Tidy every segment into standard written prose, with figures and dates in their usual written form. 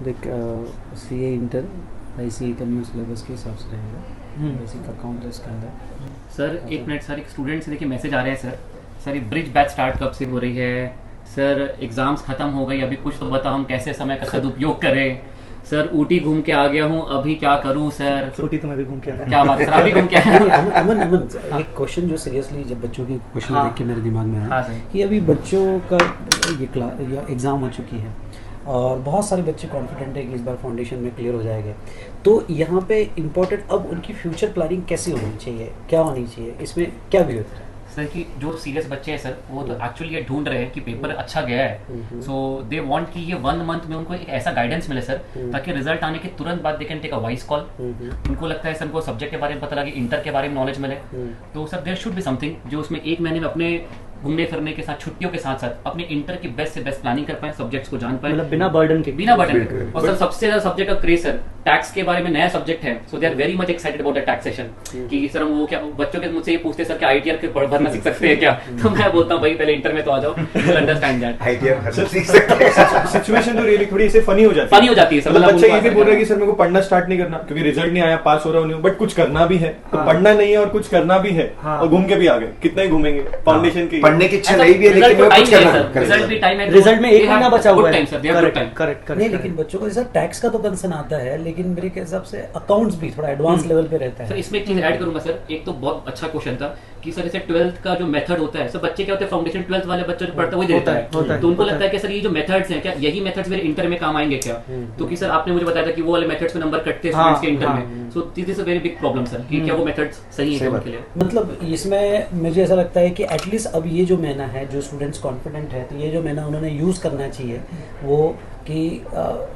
देख CA inter ICA का new syllabus के हिसाब से रहेगा, बेसिक अकाउंट है इसके अंदर। सर एक मिनट सर, एक स्टूडेंट से देखिए मैसेज आ रहे हैं सर। सर ये ब्रिज बैच स्टार्ट कब से हो रही है? सर एग्ज़ाम्स ख़त्म हो गई, अभी कुछ तो बताओ हम कैसे समय का सदुपयोग करें। सर ऊटी घूम के आ गया हूँ, अभी क्या करूँ सर? ऊटी तो मैं भी घूम के आया। क्या बात है सर, अभी घूम के आया? अमन एक क्वेश्चन जो सीरियसली जब बच्चों की क्वेश्चन हाँ। देख के मेरे दिमाग में हाँ आया सर। कि अभी बच्चों का ये क्लास या एग्ज़ाम हो चुकी है और बहुत सारे बच्चे कॉन्फिडेंट है कि इस बार फाउंडेशन में क्लियर हो जाएगा। तो यहाँ पे इम्पोर्टेंट अब उनकी फ्यूचर प्लानिंग कैसी होनी चाहिए, क्या होनी चाहिए, इसमें क्या व्यू है? सर कि जो सीरियस बच्चे हैं सर, वो तो एक्चुअली ये ढूंढ रहे हैं कि पेपर अच्छा गया है, सो दे वांट कि ये 1 मंथ में उनको एक ऐसा गाइडेंस मिले सर, ताकि रिजल्ट आने के तुरंत बाद they can take a wise call. उनको लगता है सर उनको सब्जेक्ट के बारे में पता लगे, इंटर के बारे में नॉलेज मिले, तो sir there should be something जो उसमें 1 महीने में अपने घूमने फिरने के साथ, छुट्टियों के साथ साथ अपने इंटर की बेस्ट से बेस्ट प्लानिंग कर पाए, सब्जेक्ट्स को जान पाए, मतलब बिना बर्डन के। और सर सबसे ज्यादा सब्जेक्ट का क्रेज सर टैक्स के बारे में, नया सब्जेक्ट है, so they are very much excited about the taxation कि सर हम वो क्या, बच्चों के मुझसे ये पूछते हैं सर क्या आईटीआर के भरना सीख सकते हैं क्या? तो मैं बोलता हूँ भाई पहले इंटर में तो आ जाओ, अंडरस्टैंड दैट आईटीआर सीख सकते हैं। सिचुएशन तो रियली थोड़ी इससे फनी हो जाती है सर। मतलब बच्चा ये भी बोल रहा है कि सर मेरे को पढ़ना स्टार्ट नहीं करना क्योंकि रिजल्ट नहीं आया, पास हो रहा हूँ, बट कुछ करना भी है, तो पढ़ना नहीं है और कुछ करना भी है, और घूम के भी आ गए, कितना ही घूमेंगे फाउंडेशन की। पढ़ने की इच्छा नहीं भी है लेकिन वो कुछ करना, रिजल्ट में 1 महीना बचा हुआ है। करेक्ट। नहीं लेकिन बच्चों को जैसा टैक्स का तो कंसर्न आता है, लेकिन मेरे हिसाब से अकाउंट्स भी थोड़ा एडवांस लेवल पे रहता है। सर इसमें एक चीज ऐड करूंगा सर, एक तो बहुत अच्छा क्वेश्चन था कि सर जैसे 12th का जो मेथड होता है, सब बच्चे क्या होते हैं फाउंडेशन 12th वाले बच्चे जो पढ़ता है वही देता है, तो उनको लगता है कि सर ये जो मेथड्स हैं क्या यही मेथड्स मेरे इंटर में काम आएंगे क्या? तो कि सर आपने मुझे बताया था कि वो वाले मेथड्स में नंबर कटते हैं स्टूडेंट्स के इंटर में, so this is a very big problem sir कि क्या वो मेथड्स सही है उनके लिए? मतलब इसमें मुझे ऐसा लगता है कि एटलीस्ट अब ये जो महीना है, जो स्टूडेंट्स कॉन्फिडेंट है, तो ये जो महीना उन्होंने यूज़ करना चाहिए वो कि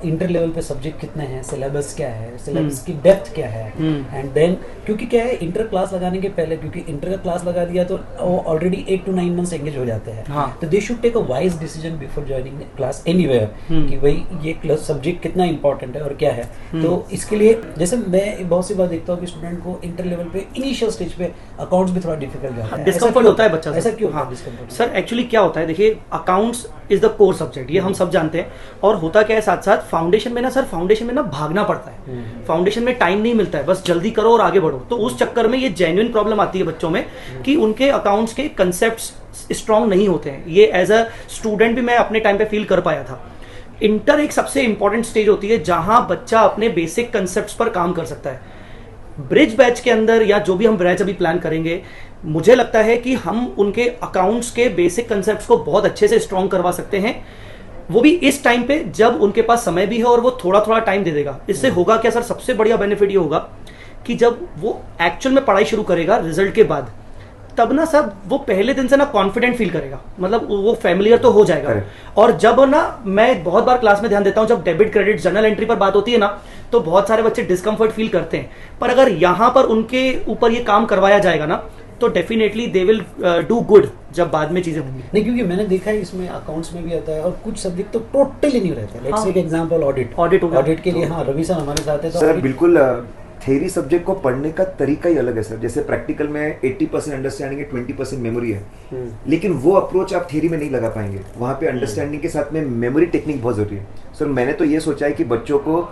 इंटर लेवल पे सब्जेक्ट कितने हैं, सिलेबस क्या है, सिलेबस की डेप्थ क्या है, एंड देन क्योंकि क्या है इंटर क्लास लगाने के पहले, क्योंकि इंटर का क्लास लगा दिया तो वो ऑलरेडी 8 to 9 मंथ्स एंगेज हो जाते हैं, तो they should take a wise decision before joining class anywhere कि भाई ये क्लास सब्जेक्ट कितना इंपॉर्टेंट है और क्या है। तो इसके लिए जैसे मैं बहुत सी बार देखता हूँ कि स्टूडेंट को इंटर लेवल पे इनिशियल स्टेज पे अकाउंट्स भी थोड़ा डिफिकल्ट जाता है, डिस्कम्फर्ट होता है बच्चा। ऐसा क्यों? डिस्कम्फर्ट सर एक्चुअली क्या होता है, देखिए accounts is the core subject, ये हम सब जानते हैं, और होता क्या है साथ साथ फाउंडेशन में ना सर, फाउंडेशन में ना भागना पड़ता है, फाउंडेशन में टाइम नहीं मिलता है, बस जल्दी करो और आगे बढ़ो, तो उस चक्कर में ये जेन्युइन प्रॉब्लम आती है बच्चों में कि उनके अकाउंट्स के कंसेप्ट्स स्ट्रांग नहीं होते हैं। ये एज अ स्टूडेंट भी मैं अपने टाइम पे फील कर पाया था। इंटर एक सबसे इंपॉर्टेंट स्टेज होती है जहां बच्चा अपने बेसिक कंसेप्ट्स पर काम कर सकता है। ब्रिज बैच के अंदर या जो भी हम बैच अभी प्लान करेंगे, मुझे लगता है कि हम उनके अकाउंट्स के बेसिक कंसेप्ट्स को बहुत अच्छे से स्ट्रांग करवा सकते हैं, वो भी इस टाइम पे जब उनके पास समय भी है और वो थोड़ा थोड़ा टाइम दे देगा। इससे होगा क्या सर, सबसे बढ़िया बेनिफिट ये होगा कि जब वो एक्चुअल में पढ़ाई शुरू करेगा रिजल्ट के बाद, तब ना सर वो पहले दिन से ना कॉन्फिडेंट फील करेगा, मतलब वो फैमिलियर तो हो जाएगा। और जब ना मैं बहुत बार क्लास में ध्यान देता हूं, जब डेबिट क्रेडिट जर्नल एंट्री पर बात होती है ना, तो बहुत सारे बच्चे डिस्कम्फर्ट फील करते हैं, पर अगर यहां पर उनके ऊपर ये काम करवाया जाएगा ना, तो definitely they will do good जब बाद में चीजें होंगी। नहीं, क्योंकि मैंने देखा है इसमें अकाउंट्स में भी आता है और कुछ सब्जेक्ट तो टोटली नहीं रहता है। लेट्स टेक एग्जांपल ऑडिट के लिए हाँ रवि सर हमारे साथ है। तो सर बिल्कुल थ्योरी सब्जेक्ट को पढ़ने का तरीका ही अलग है सर। जैसे प्रैक्टिकल में 80% अंडरस्टैंडिंग है, 20% मेमोरी है, लेकिन वो अप्रोच आप थ्योरी में नहीं लगा पाएंगे। वहाँ पे अंडरस्टैंडिंग के साथ में मेमोरी टेक्निक बहुत जरूरी है। सर मैंने तो ये सोचा है कि बच्चों को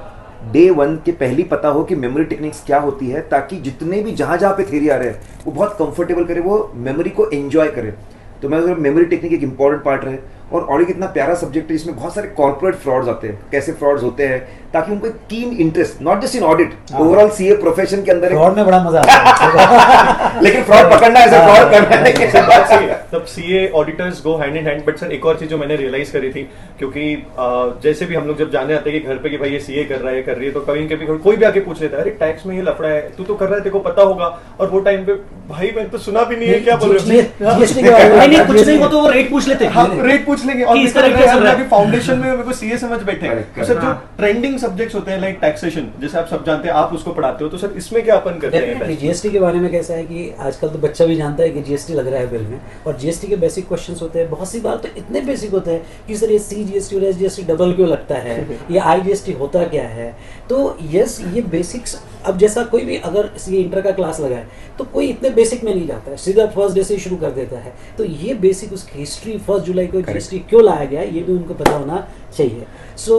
डे 1 के पहले पता हो कि मेमोरी टेक्निक्स क्या होती है, ताकि जितने भी जहाँ पे थ्योरी आ रहे हैं वो बहुत कंफर्टेबल करे, वो मेमोरी को एंजॉय करे। तो मैं मेमोरी टेक्निक एक इंपॉर्टेंट पार्ट रहे। और ऑडिट इतना प्यारा सब्जेक्ट है जिसमें बहुत सारे कॉर्पोरेट फ्रॉड्स आते हैं, कैसे फ्रॉड्स होते हैं, ताकि उनको एक keen interest, not just in audit, overall CA profession के अंदर फ्रॉड में बड़ा मजा आता है। लेकिन फ्रॉड पकड़ना है, फ्रॉड करना है। तब CA auditors go hand in hand. But sir एक और चीज जो मैंने रियलाइज करी थी, क्योंकि जैसे भी हम लोग जब जाने आते हैं कि घर पे कि भाई ये सीए कर रहा है, कर रही है, तो कभी कोई भी आके पूछ लेता है, अरे टैक्स में ये लफड़ा है, तू तो कर रहा है, तेरे को पता होगा। और वो टाइम पे भाई मैंने तो सुना भी नहीं है, क्या बोल रहे हो? नहीं कुछ नहीं, वो तो वो रेट पूछ लेते हैं, हाँ रेट पूछ लेंगे। और फाउंडेशन में मेरे को सीए समझ बैठे। सर जो ट्रेंडिंग सब्जेक्ट्स होते हैं लाइक टैक्सेशन, जैसे आप सब जानते हैं, आप उसको पढ़ाते हो, तो सर इसमें क्या अपन करते हैं? जीएसटी के बारे में कैसा है कि आजकल तो बच्चा भी जानता है कि जीएसटी लग रहा है बिल में, और जीएसटी के बेसिक क्वेश्चंस होते हैं। बहुत सी बार तो इतने बेसिक होते हैं कि सर ये सी जीएसटी और एस जीएसटी डबल क्यों लगता है, ये आई जीएसटी होता क्या है। तो यस, ये बेसिक्स, अब जैसा कोई भी अगर ये इंटर का क्लास लगाए तो कोई इतने बेसिक में नहीं जाता है, सीधा फर्स्ट डे से शुरू कर देता है। तो ये बेसिक उसकी हिस्ट्री, 1 जुलाई को जीएसटी क्यों लाया गया है, ये भी उनको पता होना चाहिए। सो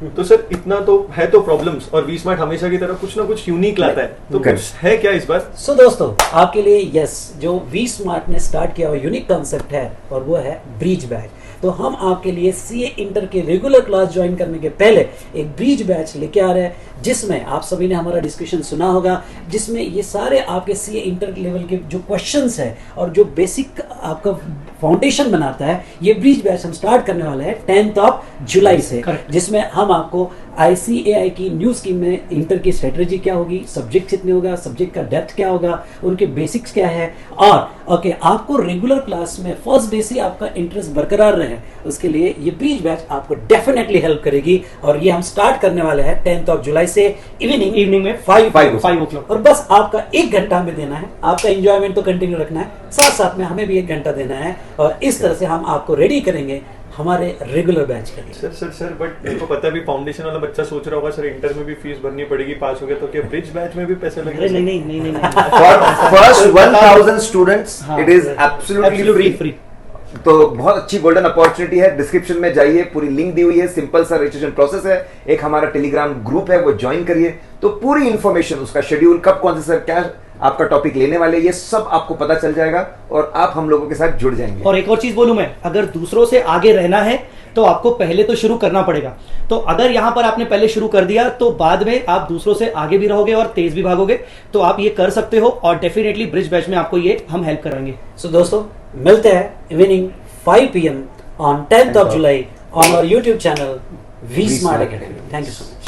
तो सर इतना तो है तो प्रॉब्लम्स, और वी स्मार्ट हमेशा की तरह कुछ ना कुछ यूनिक लाता है, तो Correct. कुछ है क्या इस बार? सो दोस्तों आपके लिए यस जो वी स्मार्ट ने स्टार्ट किया हुआ यूनिक कॉन्सेप्ट है और वो है ब्रीज बैच। तो हम आपके लिए सीए इंटर के रेगुलर क्लास ज्वाइन करने के पहले एक ब्रीज बैच लेके आ रहे हैं, जिसमें आप सभी ने हमारा डिस्कशन सुना होगा, जिसमें ये सारे आपके सीए इंटर लेवल के जो क्वेश्चंस है और जो बेसिक आपका फाउंडेशन बनाता है, ये ब्रीज बैच हम स्टार्ट करने वाले हैं 10 जुलाई से, जिसमें हम आपको ICAI की न्यू स्कीम में इंटर की स्ट्रेटजी क्या होगी, सब्जेक्ट कितने होगा, सब्जेक्ट का डेप्थ क्या होगा, उनके बेसिक्स क्या है, और ओके आपको रेगुलर क्लास में फर्स्ट डे से आपका इंटरेस्ट बरकरार रहे, उसके लिए ये ब्रीज बैच आपको डेफिनेटली हेल्प करेगी। और ये हम स्टार्ट करने वाले हैं 10 जुलाई से इवनिंग में 5 o'clock, और बस आपका 1 घंटा हमें देना है, आपका एंजॉयमेंट तो कंटिन्यू रखना है, साथ साथ में हमें भी 1 घंटा देना है, और इस तरह से हम आपको रेडी करेंगे हमारे रेगुलर बैच के लिए। सर बट मेरे को पता भी फाउंडेशन वाला बच्चा सोच रहा होगा सर इंटर में भी फीस भरनी पड़ेगी, पास हो गया तो क्या ब्रिज बैच में भी पैसे लगेंगे? नहीं For first 1000 students it is absolutely free. तो बहुत अच्छी गोल्डन अपॉर्चुनिटी है। डिस्क्रिप्शन में जाइए, पूरी लिंक दी हुई है, सिंपल सा रजिस्ट्रेशन प्रोसेस है, एक हमारा टेलीग्राम ग्रुप है वो ज्वाइन करिए, तो पूरी इंफॉर्मेशन, उसका शेड्यूल, कब कौन से सर क्या आपका टॉपिक लेने वाले, ये सब आपको पता चल जाएगा और आप हम लोगों के साथ जुड़ जाएंगे। और एक और चीज बोलूं मैं, अगर दूसरों से आगे रहना है तो आपको पहले तो शुरू करना पड़ेगा। तो अगर यहां पर आपने पहले शुरू कर दिया तो बाद में आप दूसरों से आगे भी रहोगे और तेज भी भागोगे, तो आप ये कर सकते हो, और डेफिनेटली ब्रिज बैच में आपको ये हम हेल्प कराएंगे। सो दोस्तों मिलते हैं evening 5 PM on 10th of July on our YouTube channel V Smart Academy. Thank you so much.